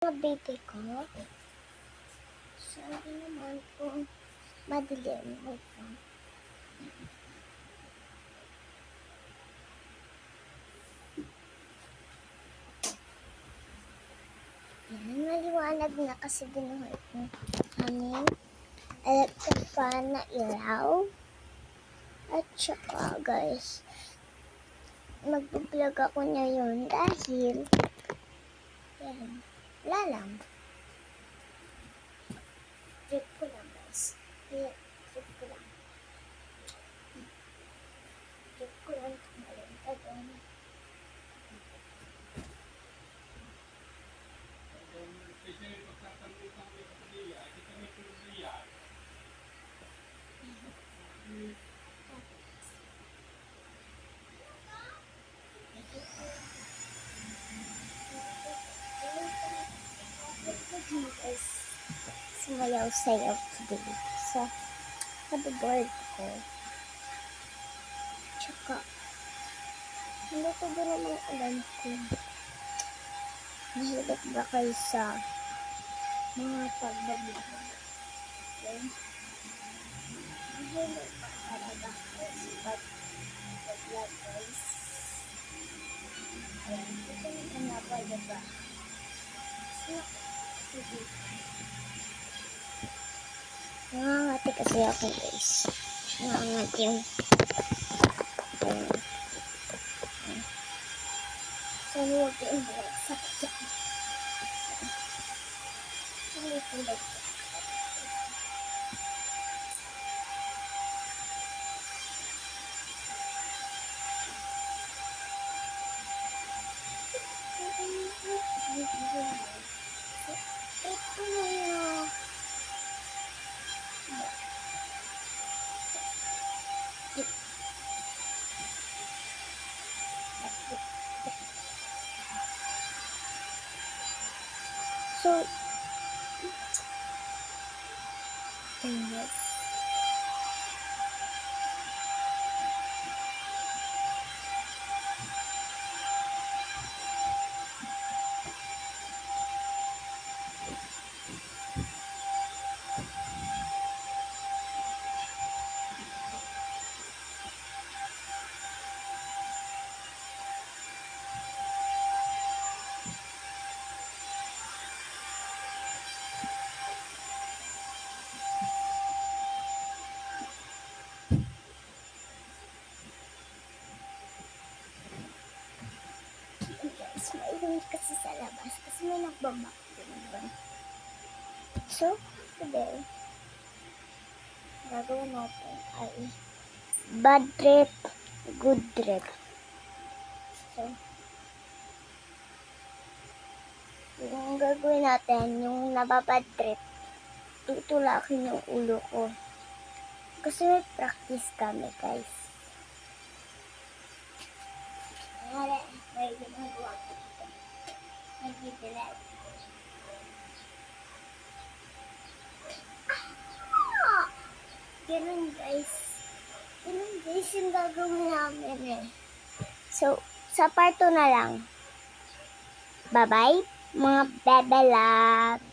Mga baby ko, sabi naman kung madilim. Wait lang. Yan, maliwanag na kasi binuhay ko aming electric fan na ilaw. At saka guys, mag-vlog ako ngayon dahil yan, wala lang. Trip ko lang guys. Trip ko lang. Trip ko lang tumalon ka doon. Guys, sumayaw-sayaw today sa board ko. Tsaka, hindi ko ba naman alam kung mahilig ba kayo sa mga pagbablog. Okay? Mahilig ba talaga kayo sa pagbablog guys? Ayan, ito yung kanaba, diba? Nangangati kasi ako guys. Nangangati yung so huwag yung sakit yan. Ulit-ulit. So, yes. Mainit kasi sa labas kasi may nagbabak din. So, today, gagawin natin ay bad trip, good trip. So, yung gagawin natin, yung nababad trip, tutulakin yung ulo ko. Kasi may practice kami, guys. May ginagawa ko dito. May bibilag. Ganun guys. Ganun guys yung gagawin namin eh. So, sa part 2 na lang. Bye-bye, mga bebe love.